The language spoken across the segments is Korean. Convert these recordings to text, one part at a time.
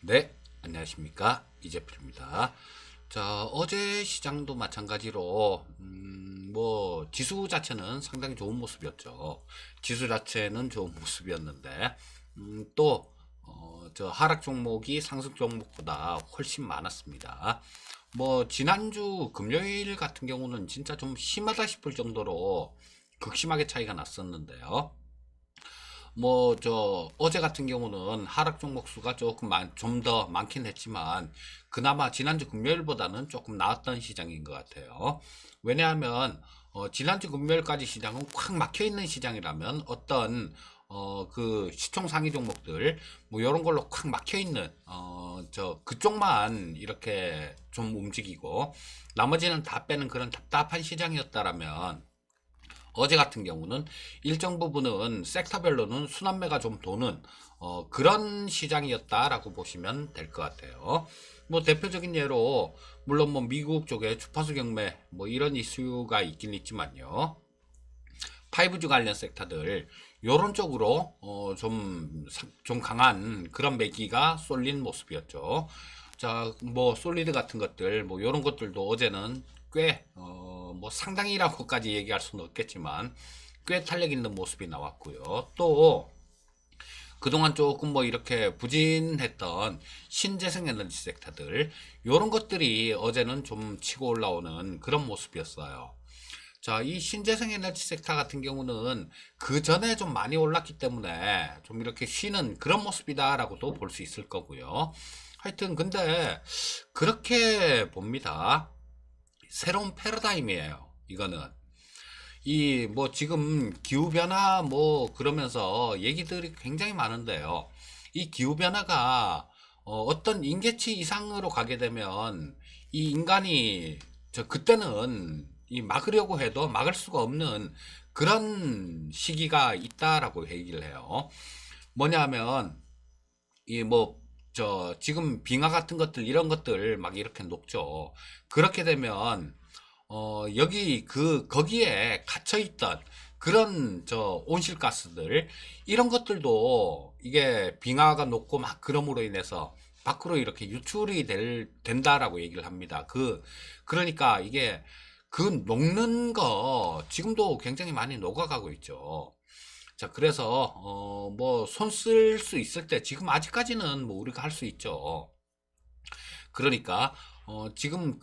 네, 안녕하십니까. 이재필입니다. 자, 어제 시장도 마찬가지로, 지수 자체는 상당히 좋은 모습이었죠. 지수 자체는 좋은 모습이었는데, 저 하락 종목이 상승 종목보다 훨씬 많았습니다. 지난주 금요일 같은 경우는 진짜 좀 심하다 싶을 정도로 극심하게 차이가 났었는데요. 어제 같은 경우는 하락 종목 수가 좀 더 많긴 했지만, 그나마 지난주 금요일보다는 조금 나았던 시장인 것 같아요. 왜냐하면, 지난주 금요일까지 시장은 꽉 막혀 있는 시장이라면, 그 시총 상위 종목들, 요런 걸로 꽉 막혀 있는, 그쪽만 이렇게 좀 움직이고, 나머지는 다 빼는 그런 답답한 시장이었다라면, 어제 같은 경우는 일정 부분은 섹터별로는 순환매가 좀 도는 그런 시장이었다라고 보시면 될 것 같아요. 대표적인 예로 물론 미국 쪽에 주파수 경매 이런 이슈가 있긴 있지만요. 5G 관련 섹터들 요런 쪽으로 좀 강한 그런 매기가 쏠린 모습이었죠. 자, 솔리드 같은 것들 요런 것들도 어제는 꽤 상당히라고까지 얘기할 수는 없겠지만 꽤 탄력 있는 모습이 나왔고요. 또 그동안 조금 이렇게 부진했던 신재생 에너지 섹터들 요런 것들이 어제는 좀 치고 올라오는 그런 모습이었어요. 자, 이 신재생 에너지 섹터 같은 경우는 그 전에 좀 많이 올랐기 때문에 좀 이렇게 쉬는 그런 모습이다라고도 볼 수 있을 거고요. 하여튼 근데 그렇게 봅니다. 새로운 패러다임이에요. 이거는 지금 기후변화 그러면서 얘기들이 굉장히 많은데요. 이 기후변화가 어떤 임계치 이상으로 가게 되면 이 인간이 그때는 이 막으려고 해도 막을 수가 없는 그런 시기가 있다라고 얘기를 해요. 뭐냐면 지금 빙하 같은 것들 이런 것들 막 이렇게 녹죠. 그렇게 되면 거기에 갇혀있던 그런 온실가스들, 이런 것들도 이게 빙하가 녹고 막 그럼으로 인해서 밖으로 이렇게 된다라고 얘기를 합니다. 그러니까 이게 그 녹는 거 지금도 굉장히 많이 녹아가고 있죠. 자, 그래서, 손 쓸 수 있을 때, 지금 아직까지는 우리가 할 수 있죠. 그러니까 지금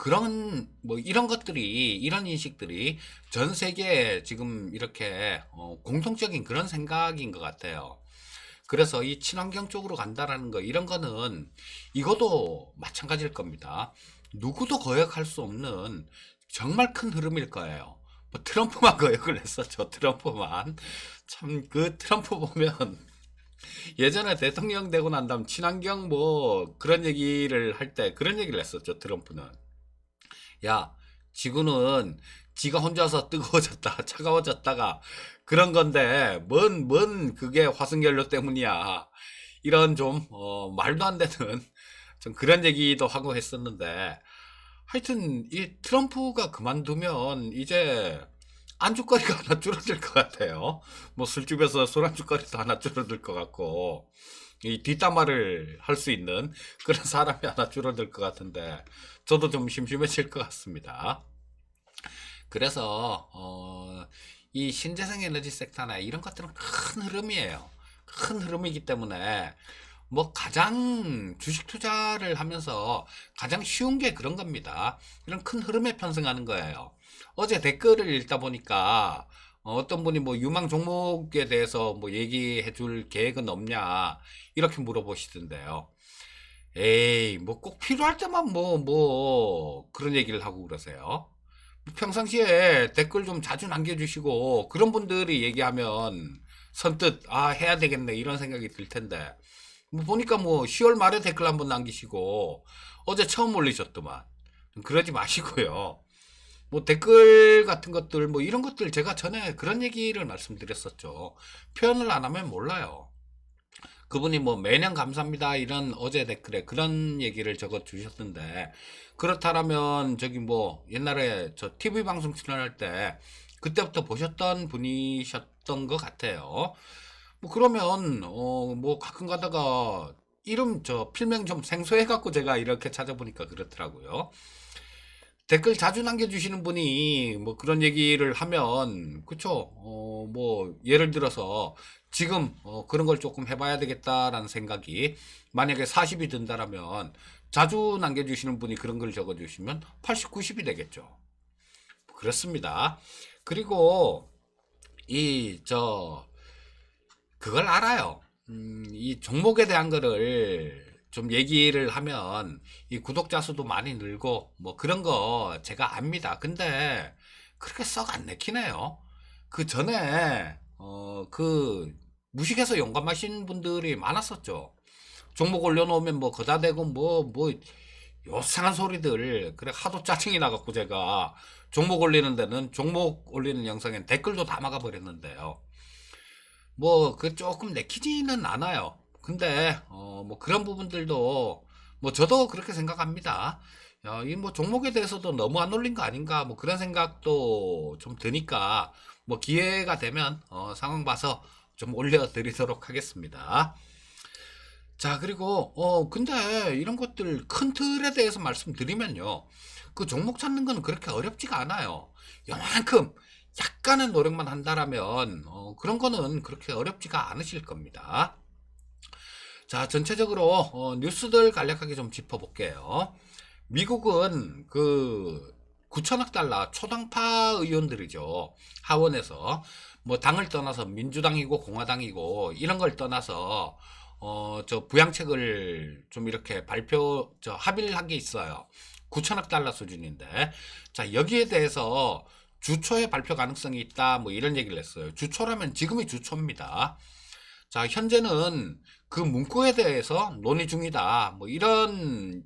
이런 것들이 이런 인식들이 전 세계에 지금 이렇게 공통적인 그런 생각인 것 같아요. 그래서 이 친환경 쪽으로 간다라는 거 이런 거는 이것도 마찬가지일 겁니다. 누구도 거역할 수 없는 정말 큰 흐름일 거예요. 트럼프만 거역을 했었죠. 트럼프만. 참 그 트럼프 보면 예전에 대통령 되고 난 다음 친환경 그런 얘기를 할 때 그런 얘기를 했었죠. 트럼프는. 야, 지구는 지가 혼자서 뜨거워졌다, 차가워졌다가 그런 건데, 뭔 그게 화석연료 때문이야. 이런 말도 안 되는 좀 그런 얘기도 하고 했었는데, 하여튼, 이 트럼프가 그만두면 이제 안주거리가 하나 줄어들 것 같아요. 술집에서 술안주거리도 하나 줄어들 것 같고, 이 뒷담화를 할 수 있는 그런 사람이 하나 줄어들 것 같은데, 저도 좀 심심해질 것 같습니다. 그래서, 이 신재생 에너지 섹터나 이런 것들은 큰 흐름이에요. 큰 흐름이기 때문에, 가장 주식 투자를 하면서 가장 쉬운 게 그런 겁니다. 이런 큰 흐름에 편승하는 거예요. 어제 댓글을 읽다 보니까 떤 분이 유망 종목에 대해서 얘기해 줄 계획은 없냐 이렇게 물어보시던데요. 에이, 꼭 필요할 때만 그런 얘기를 하고 그러세요. 평상시에 댓글 좀 자주 남겨주시고 그런 분들이 얘기하면 선뜻 해야 되겠네 이런 생각이 들 텐데 보니까 10월 말에 댓글 한번 남기시고 어제 처음 올리셨더만. 그러지 마시고요. 댓글 같은 것들 이런 것들 제가 전에 그런 얘기를 말씀드렸었죠. 표현을 안 하면 몰라요. 그분이 매년 감사합니다 이런 어제 댓글에 그런 얘기를 적어 주셨던데, 그렇다면 옛날에 저 TV 방송 출연할 때 그때부터 보셨던 분이셨던 것 같아요. 그러면 가끔 가다가 이름 필명 좀 생소해갖고 제가 이렇게 찾아보니까 그렇더라고요. 댓글 자주 남겨주시는 분이 뭐 그런 얘기를 하면, 그쵸? 뭐, 예를 들어서 지금 그런 걸 조금 해봐야 되겠다라는 생각이 만약에 40이 든다라면 자주 남겨주시는 분이 그런 걸 적어주시면 80, 90이 되겠죠. 그렇습니다. 그리고 그걸 알아요. 이 종목에 대한 거를 좀 얘기를 하면 이 구독자 수도 많이 늘고 뭐 그런 거 제가 압니다. 근데 그렇게 썩 안 내키네요. 그 전에 그 무식해서 용감하신 분들이 많았었죠. 종목 올려놓으면 뭐 거다 대고 뭐 요상한 소리들 그래 하도 짜증이 나갖고 제가 종목 올리는 데는 종목 올리는 영상엔 댓글도 다 막아버렸는데요. 뭐 그 조금 내키지는 않아요. 근데 뭐 그런 부분들도 뭐 저도 그렇게 생각합니다. 이 뭐 종목에 대해서도 너무 안 올린 거 아닌가 뭐 그런 생각도 좀 드니까 뭐 기회가 되면 상황 봐서 좀 올려드리도록 하겠습니다. 자, 그리고 근데 이런 것들 큰 틀에 대해서 말씀드리면요. 그 종목 찾는 건 그렇게 어렵지가 않아요. 요만큼 약간의 노력만 한다라면 그런 거는 그렇게 어렵지가 않으실 겁니다. 자, 전체적으로 뉴스들 간략하게 좀 짚어볼게요. 미국은 그 9천억 달러 초당파 의원들이죠. 하원에서 뭐 당을 떠나서 민주당이고 공화당이고 이런 걸 떠나서 저 부양책을 좀 이렇게 합의를 한 게 있어요. 9천억 달러 수준인데 자, 여기에 대해서 주초에 발표 가능성이 있다 뭐 이런 얘기를 했어요. 주초라면 지금이 주초입니다. 자, 현재는 그 문구에 대해서 논의 중이다. 뭐 이런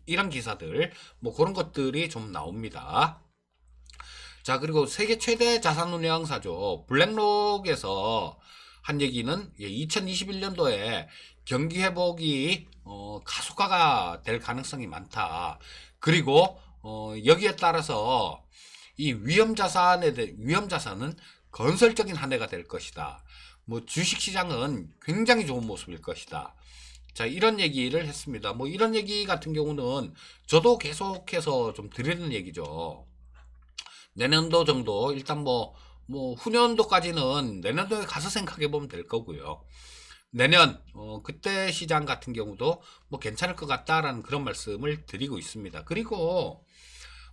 이런 기사들 뭐 그런 것들이 좀 나옵니다. 자, 그리고 세계 최대 자산운용사죠. 블랙록에서 한 얘기는 2021년도에 경기 회복이 가속화가 될 가능성이 많다. 그리고 여기에 따라서 이 위험자산은 건설적인 한 해가 될 것이다. 뭐 주식시장은 굉장히 좋은 모습일 것이다. 자, 이런 얘기를 했습니다. 뭐 이런 얘기 같은 경우는 저도 계속해서 좀 드리는 얘기죠. 내년도 정도 일단 뭐 후년도까지는 내년도에 가서 생각해 보면 될 거고요. 내년 그때 시장 같은 경우도 뭐 괜찮을 것 같다라는 그런 말씀을 드리고 있습니다. 그리고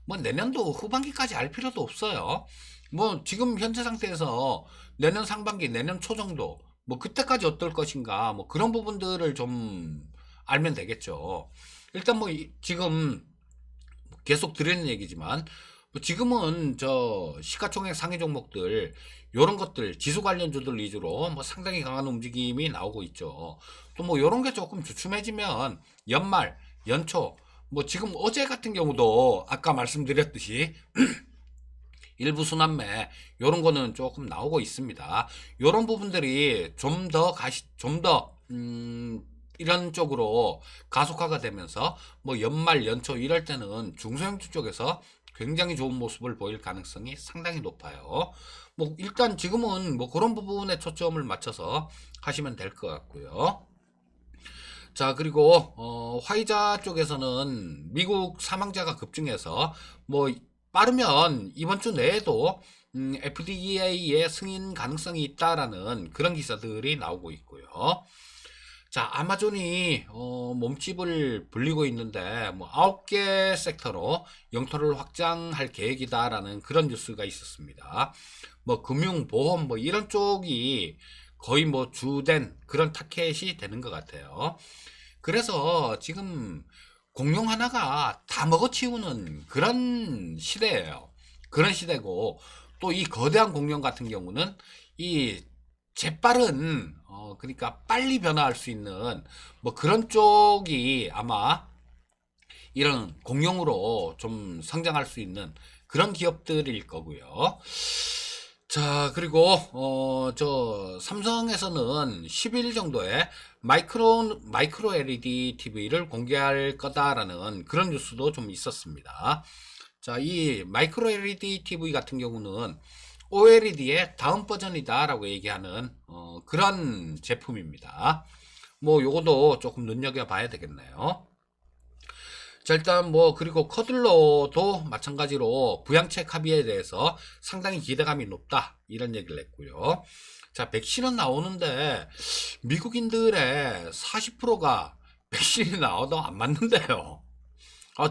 뭐 내년도 후반기까지 알 필요도 없어요. 뭐 지금 현재 상태에서 내년 상반기, 내년 초 정도 뭐 그때까지 어떨 것인가 뭐 그런 부분들을 좀 알면 되겠죠. 일단 뭐 지금 계속 드리는 얘기지만 뭐 지금은 저 시가총액 상위 종목들 요런 것들 지수 관련주들 위주로 뭐 상당히 강한 움직임이 나오고 있죠. 또 뭐 요런 게 조금 주춤해지면 연말, 연초 뭐 지금 어제 같은 경우도 아까 말씀드렸듯이 일부 순환매 요런 거는 조금 나오고 있습니다. 요런 부분들이 좀 더 이런 쪽으로 가속화가 되면서 뭐 연말 연초 이럴 때는 중소형주 쪽에서 굉장히 좋은 모습을 보일 가능성이 상당히 높아요. 뭐 일단 지금은 뭐 그런 부분에 초점을 맞춰서 하시면 될 것 같고요. 자, 그리고 화이자 쪽에서는 미국 사망자가 급증해서 뭐 빠르면 이번 주 내에도 FDA의 승인 가능성이 있다라는 그런 기사들이 나오고 있고요. 자, 아마존이 몸집을 불리고 있는데 뭐 9개 섹터로 영토를 확장할 계획이다라는 그런 뉴스가 있었습니다. 뭐 금융, 보험 뭐 이런 쪽이 거의 뭐 주된 그런 타켓이 되는 것 같아요. 그래서 지금 공룡 하나가 다 먹어치우는 그런 시대예요. 그런 시대고 또 이 거대한 공룡 같은 경우는 이 재빠른 그러니까 빨리 변화할 수 있는 뭐 그런 쪽이 아마 이런 공룡으로 좀 성장할 수 있는 그런 기업들일 거고요. 자, 그리고 저 삼성에서는 10일 정도에 마이크로 LED TV를 공개할 거다라는 그런 뉴스도 좀 있었습니다. 자, 이 마이크로 LED TV 같은 경우는 OLED의 다음 버전이다라고 얘기하는 그런 제품입니다. 뭐 요것도 조금 눈여겨봐야 되겠네요. 자, 일단 뭐 그리고 커들러도 마찬가지로 부양책 합의에 대해서 상당히 기대감이 높다 이런 얘기를 했고요. 자, 백신은 나오는데 미국인들의 40%가 백신이 나와도 안 맞는데요.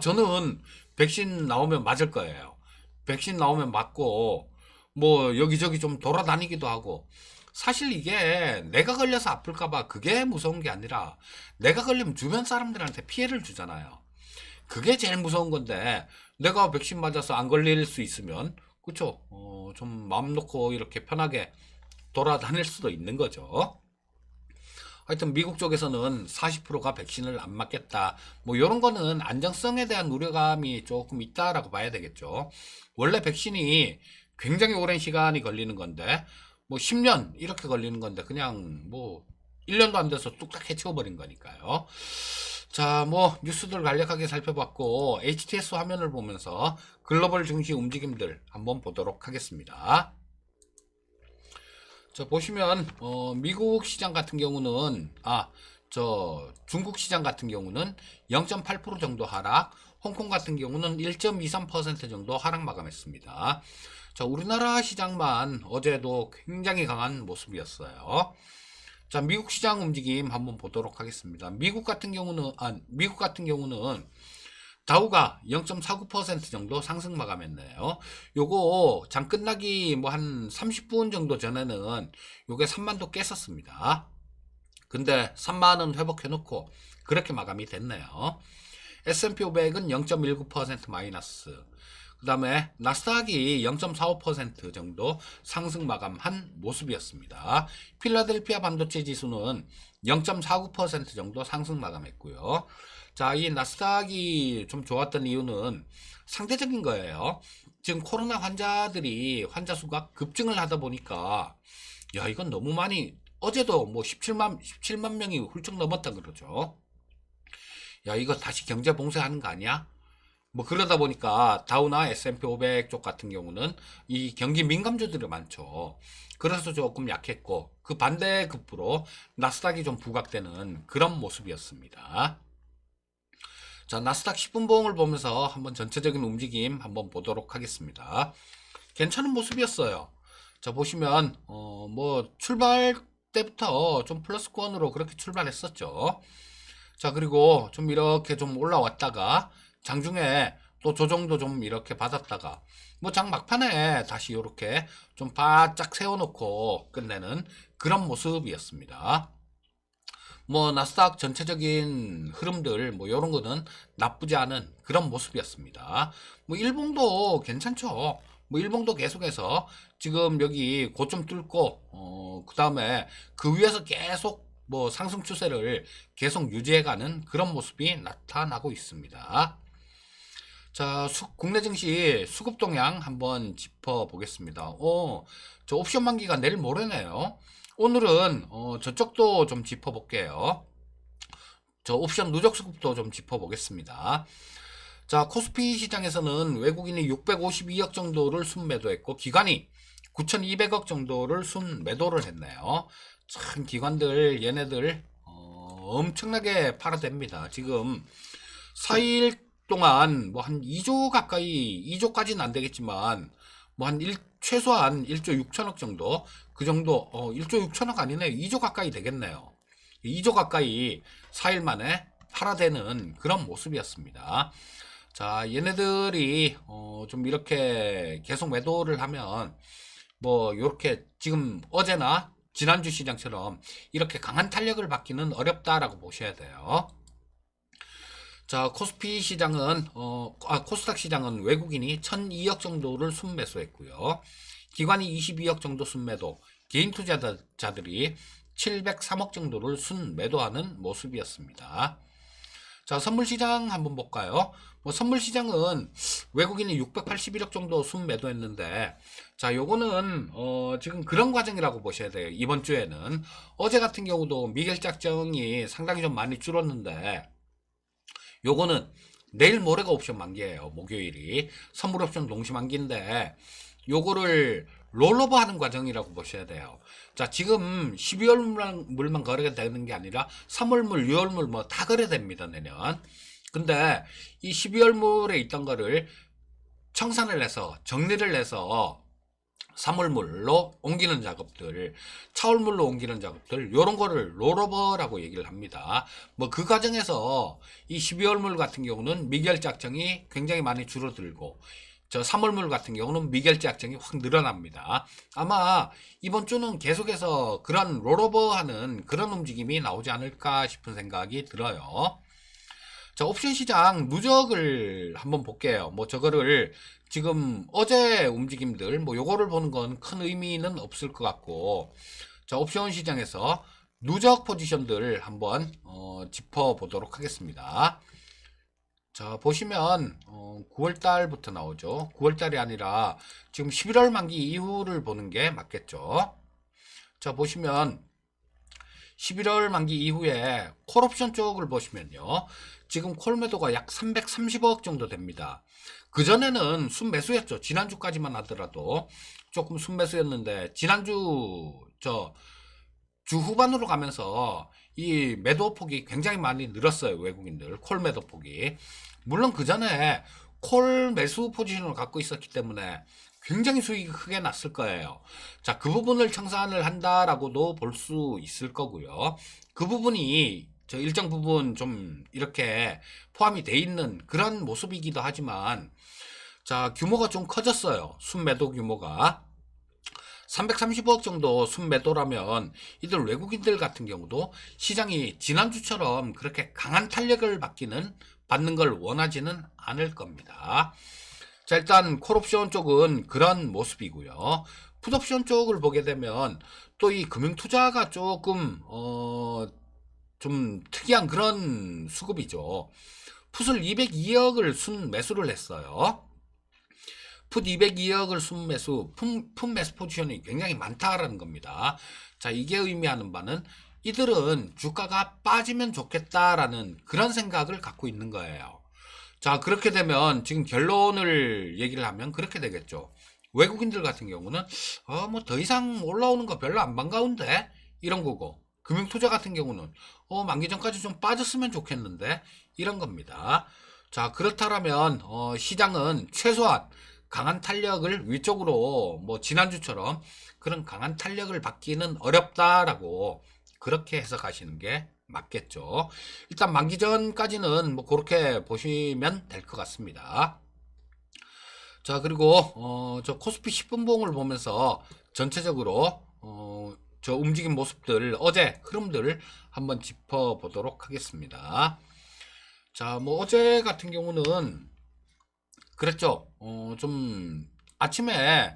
저는 백신 나오면 맞을 거예요. 백신 나오면 맞고 뭐 여기저기 좀 돌아다니기도 하고, 사실 이게 내가 걸려서 아플까봐 그게 무서운 게 아니라 내가 걸리면 주변 사람들한테 피해를 주잖아요. 그게 제일 무서운 건데, 내가 백신 맞아서 안 걸릴 수 있으면 그쵸? 좀 마음 놓고 이렇게 편하게 돌아다닐 수도 있는 거죠. 하여튼 미국 쪽에서는 40%가 백신을 안 맞겠다, 뭐 이런 거는 안정성에 대한 우려감이 조금 있다라고 봐야 되겠죠. 원래 백신이 굉장히 오랜 시간이 걸리는 건데, 뭐 10년 이렇게 걸리는 건데 그냥 뭐 1년도 안 돼서 뚝딱 해치워버린 거니까요. 자, 뭐 뉴스들 간략하게 살펴봤고, HTS 화면을 보면서 글로벌 증시 움직임들 한번 보도록 하겠습니다. 자, 보시면 미국 시장 같은 경우는 중국 시장 같은 경우는 0.8% 정도 하락, 홍콩 같은 경우는 1.23% 정도 하락 마감했습니다. 자, 우리나라 시장만 어제도 굉장히 강한 모습이었어요. 자, 미국 시장 움직임 한번 보도록 하겠습니다. 미국 같은 경우는 다우가 0.49% 정도 상승 마감했네요. 요거 장 끝나기 뭐 한 30분 정도 전에는 요게 3만도 깼었습니다. 근데 3만원 회복해놓고 그렇게 마감이 됐네요. S&P 500은 0.19% 마이너스. 그 다음에 나스닥이 0.45% 정도 상승 마감한 모습이었습니다. 필라델피아 반도체 지수는 0.49% 정도 상승 마감했고요. 자, 이 나스닥이 좀 좋았던 이유는 상대적인 거예요. 지금 코로나 환자 수가 급증을 하다 보니까, 야, 이건 너무 많이, 어제도 뭐 17만 명이 훌쩍 넘었다 그러죠. 야, 이거 다시 경제 봉쇄하는 거 아니야? 뭐 그러다 보니까 다우나 S&P 500 쪽 같은 경우는 이 경기 민감주들이 많죠. 그래서 조금 약했고, 그 반대급부로 나스닥이 좀 부각되는 그런 모습이었습니다. 자, 나스닥 10분 봉을 보면서 한번 전체적인 움직임 한번 보도록 하겠습니다. 괜찮은 모습이었어요. 자, 보시면 뭐 출발 때부터 좀 플러스권으로 그렇게 출발했었죠. 자, 그리고 좀 이렇게 좀 올라왔다가 장중에 또 조정도 좀 이렇게 받았다가 뭐 장 막판에 다시 이렇게 좀 바짝 세워놓고 끝내는 그런 모습이었습니다. 뭐 나스닥 전체적인 흐름들 뭐 이런 거는 나쁘지 않은 그런 모습이었습니다. 뭐 일봉도 괜찮죠. 뭐 일봉도 계속해서 지금 여기 고점 뚫고 그 다음에 그 위에서 계속 뭐 상승 추세를 계속 유지해가는 그런 모습이 나타나고 있습니다. 자, 국내 증시 수급 동향 한번 짚어보겠습니다. 저 옵션 만기가 내일 모레네요. 오늘은 저쪽도 좀 짚어볼게요. 저 옵션 누적 수급도 좀 짚어보겠습니다. 자, 코스피 시장에서는 외국인이 652억 정도를 순매도했고 기관이 9,200억 정도를 순매도를 했네요. 참 기관들 얘네들 엄청나게 팔아댑니다. 지금 4일 동안 뭐 한 2조 가까이, 2조까지는 안 되겠지만 뭐 한 최소한 1조 6천억 정도, 그 정도 1조 6천억 아니네, 2조 가까이 되겠네요. 2조 가까이 4일 만에 팔아대는 그런 모습이었습니다. 자, 얘네들이 좀 이렇게 계속 매도를 하면 뭐 이렇게 지금 어제나 지난주 시장처럼 이렇게 강한 탄력을 받기는 어렵다라고 보셔야 돼요. 자, 코스피 시장은 코스닥 시장은 외국인이 1,002억 정도를 순매수했고요. 기관이 22억 정도 순매도, 개인 투자자들이 703억 정도를 순매도하는 모습이었습니다. 자, 선물 시장 한번 볼까요? 뭐 선물 시장은 외국인이 681억 정도 순매도했는데, 자, 요거는 지금 그런 과정이라고 보셔야 돼요. 이번 주에는 어제 같은 경우도 미겔 작정이 상당히 좀 많이 줄었는데, 요거는 내일 모레가 옵션 만기예요. 목요일이 선물 옵션 동시 만기인데, 요거를 롤오버 하는 과정이라고 보셔야 돼요. 자, 지금 12월 물만 거래가 되는 게 아니라 3월 물, 6월 물 뭐 다 거래됩니다, 내년. 근데 이 12월 물에 있던 거를 청산을 해서 정리를 해서 3월물로 옮기는 작업들, 차월물로 옮기는 작업들, 요런 거를 롤오버라고 얘기를 합니다. 뭐 그 과정에서 이 12월물 같은 경우는 미결제 약정이 굉장히 많이 줄어들고, 저 3월물 같은 경우는 미결제 약정이 확 늘어납니다. 아마 이번 주는 계속해서 그런 롤오버하는 그런 움직임이 나오지 않을까 싶은 생각이 들어요. 자, 옵션 시장 누적을 한번 볼게요. 뭐 저거를 지금 어제 움직임들 뭐 요거를 보는 건 큰 의미는 없을 것 같고, 자, 옵션 시장에서 누적 포지션들 한번 짚어 보도록 하겠습니다. 자, 보시면 9월 달부터 나오죠. 9월 달이 아니라 지금 11월 만기 이후를 보는 게 맞겠죠. 자, 보시면 11월 만기 이후에 콜옵션 쪽을 보시면요, 지금 콜 매도가 약 330억 정도 됩니다. 그전에는 순매수였죠. 지난주까지만 하더라도 조금 순매수였는데, 지난주 주 후반으로 가면서 이 매도 폭이 굉장히 많이 늘었어요. 외국인들 콜 매도 폭이. 물론 그 전에 콜 매수 포지션을 갖고 있었기 때문에 굉장히 수익이 크게 났을 거예요. 자, 그 부분을 청산을 한다라고도 볼 수 있을 거고요. 그 부분이 저 일정 부분 좀 이렇게 포함이 돼 있는 그런 모습이기도 하지만, 자, 규모가 좀 커졌어요. 순매도 규모가 330억 정도 순매도라면 이들 외국인들 같은 경우도 시장이 지난주처럼 그렇게 강한 탄력을 받는 걸 원하지는 않을 겁니다. 자, 일단 콜옵션 쪽은 그런 모습이고요. 풋옵션 쪽을 보게 되면 또 이 금융투자가 조금 좀 특이한 그런 수급이죠. 풋을 202억을 순매수를 했어요. 풋 202억을 순매수, 풋 매수 포지션이 굉장히 많다라는 겁니다. 자, 이게 의미하는 바는 이들은 주가가 빠지면 좋겠다라는 그런 생각을 갖고 있는 거예요. 자, 그렇게 되면 지금 결론을 얘기를 하면 그렇게 되겠죠. 외국인들 같은 경우는 뭐 더 이상 올라오는 거 별로 안 반가운데 이런 거고, 금융투자 같은 경우는 만기 전까지 좀 빠졌으면 좋겠는데 이런 겁니다. 자, 그렇다면 시장은 최소한 강한 탄력을 위쪽으로 뭐 지난주처럼 그런 강한 탄력을 받기는 어렵다라고 그렇게 해석하시는 게 맞겠죠. 일단 만기 전까지는 뭐 그렇게 보시면 될 것 같습니다. 자, 그리고 저 코스피 10분봉을 보면서 전체적으로 저 움직임 모습들, 어제 흐름들을 한번 짚어 보도록 하겠습니다. 자, 뭐 어제 같은 경우는 그랬죠. 좀 아침에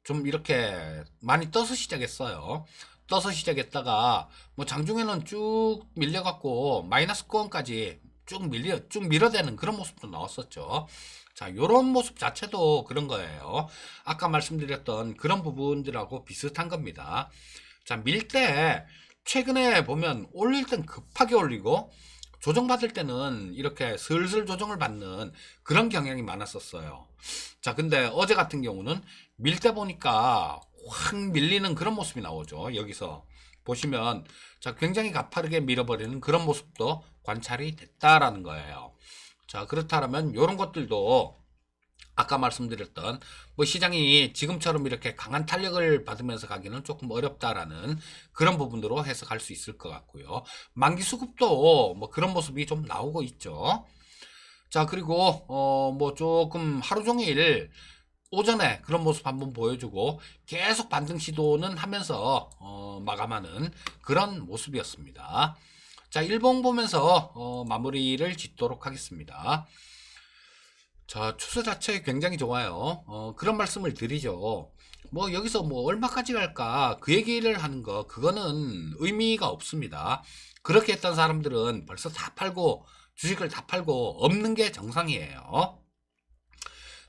좀 이렇게 많이 떠서 시작했어요. 떠서 시작했다가 뭐 장중에는 쭉 밀려갖고 마이너스권까지 쭉 밀어대는 그런 모습도 나왔었죠. 자, 요런 모습 자체도 그런 거예요. 아까 말씀드렸던 그런 부분들하고 비슷한 겁니다. 자, 밀 때 최근에 보면 올릴 땐 급하게 올리고 조정받을 때는 이렇게 슬슬 조정을 받는 그런 경향이 많았었어요. 자, 근데 어제 같은 경우는 밀 때 보니까 확 밀리는 그런 모습이 나오죠. 여기서 보시면 자, 굉장히 가파르게 밀어버리는 그런 모습도 관찰이 됐다라는 거예요. 자, 그렇다면 이런 것들도 아까 말씀드렸던 뭐 시장이 지금처럼 이렇게 강한 탄력을 받으면서 가기는 조금 어렵다라는 그런 부분으로 해석할 수 있을 것 같고요. 만기 수급도 뭐 그런 모습이 좀 나오고 있죠. 자, 그리고 뭐 조금 하루 종일 오전에 그런 모습 한번 보여주고 계속 반등 시도는 하면서 마감하는 그런 모습이었습니다. 자, 일봉 보면서 마무리를 짓도록 하겠습니다. 자, 추세 자체 굉장히 좋아요. 그런 말씀을 드리죠. 뭐 여기서 뭐 얼마까지 갈까 그 얘기를 하는 거 그거는 의미가 없습니다. 그렇게 했던 사람들은 벌써 다 팔고 주식을 다 팔고 없는 게 정상이에요.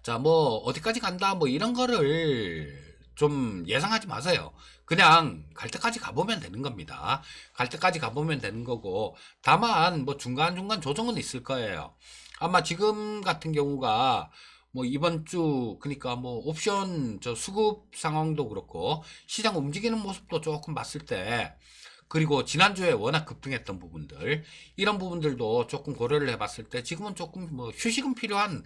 자, 뭐 어디까지 간다 뭐 이런 거를 좀 예상하지 마세요. 그냥 갈 때까지 가보면 되는 겁니다. 갈 때까지 가보면 되는 거고, 다만 뭐 중간중간 조정은 있을 거예요. 아마 지금 같은 경우가 뭐 이번 주 그러니까 뭐 옵션 저 수급 상황도 그렇고 시장 움직이는 모습도 조금 봤을 때, 그리고 지난주에 워낙 급등했던 부분들, 이런 부분들도 조금 고려를 해봤을 때 지금은 조금 뭐 휴식은 필요한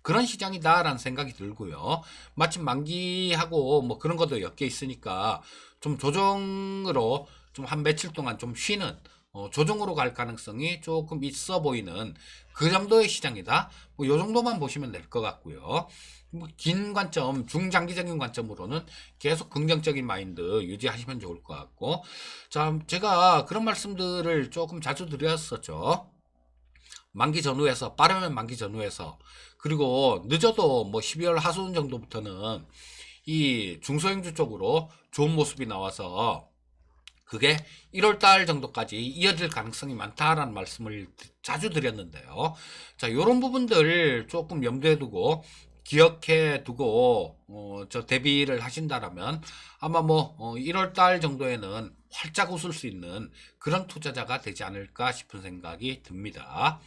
그런 시장이다라는 생각이 들고요. 마침 만기하고 뭐 그런 것도 엮여 있으니까 좀 조정으로 좀 한 며칠 동안 좀 쉬는, 조정으로 갈 가능성이 조금 있어 보이는 그 정도의 시장이다. 뭐 요 정도만 보시면 될 것 같고요. 뭐 긴 관점, 중장기적인 관점으로는 계속 긍정적인 마인드 유지하시면 좋을 것 같고, 자, 제가 그런 말씀들을 조금 자주 드렸었죠. 만기 전후에서, 빠르면 만기 전후에서, 그리고 늦어도 뭐 12월 하순 정도부터는 이 중소형주 쪽으로 좋은 모습이 나와서 그게 1월 달 정도까지 이어질 가능성이 많다라는 말씀을 자주 드렸는데요. 자, 요런 부분들 조금 염두에 두고 기억해 두고 저 대비를 하신다라면 아마 뭐 1월 달 정도에는 활짝 웃을 수 있는 그런 투자자가 되지 않을까 싶은 생각이 듭니다.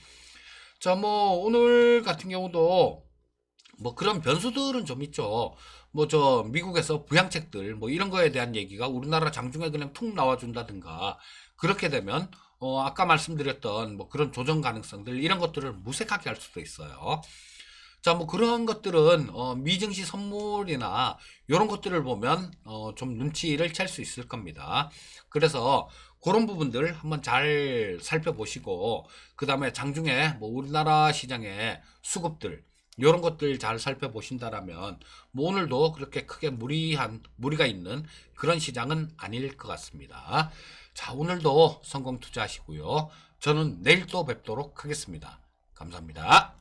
자, 뭐 오늘 같은 경우도 뭐 그런 변수들은 좀 있죠. 뭐 저 미국에서 부양책들 뭐 이런 거에 대한 얘기가 우리나라 장중에 그냥 툭 나와준다든가, 그렇게 되면 아까 말씀드렸던 뭐 그런 조정 가능성들, 이런 것들을 무색하게 할 수도 있어요. 자, 뭐 그런 것들은 미증시 선물이나 이런 것들을 보면 좀 눈치를 챌 수 있을 겁니다. 그래서 그런 부분들 한번 잘 살펴보시고, 그 다음에 장중에 뭐 우리나라 시장의 수급들 이런 것들 잘 살펴보신다라면 뭐 오늘도 그렇게 크게 무리가 있는 그런 시장은 아닐 것 같습니다. 자, 오늘도 성공 투자하시고요. 저는 내일 또 뵙도록 하겠습니다. 감사합니다.